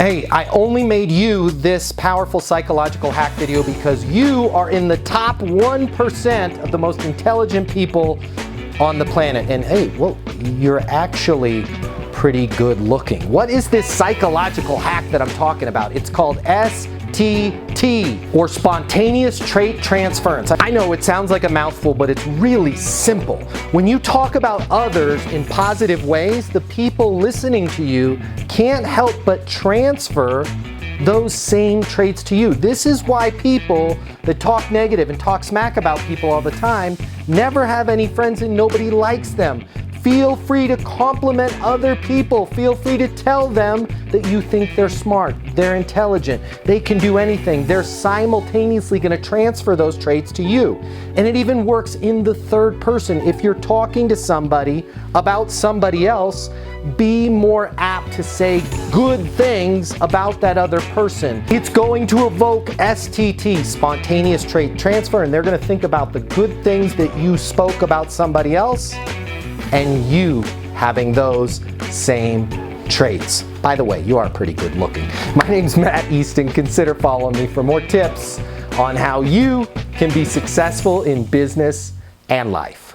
Hey, I only made you this powerful psychological hack video because you are in the top 1% of the most intelligent people on the planet. And hey, well, you're actually pretty good looking. What is this psychological hack that I'm talking about? It's called STT, or spontaneous trait transference. I know it sounds like a mouthful, but it's really simple. When you talk about others in positive ways, the people listening to you can't help but transfer those same traits to you. This is why people that talk negative and talk smack about people all the time never have any friends and nobody likes them. Feel free to compliment other people. Feel free to tell them that you think they're smart, they're intelligent, they can do anything. They're simultaneously going to transfer those traits to you. And it even works in the third person. If you're talking to somebody about somebody else, be more apt to say good things about that other person. It's going to evoke STT, spontaneous trait transfer, and they're going to think about the good things that you spoke about somebody else and you having those same traits. By the way, you are pretty good looking. My name's Matt Easton. Consider following me for more tips on how you can be successful in business and life.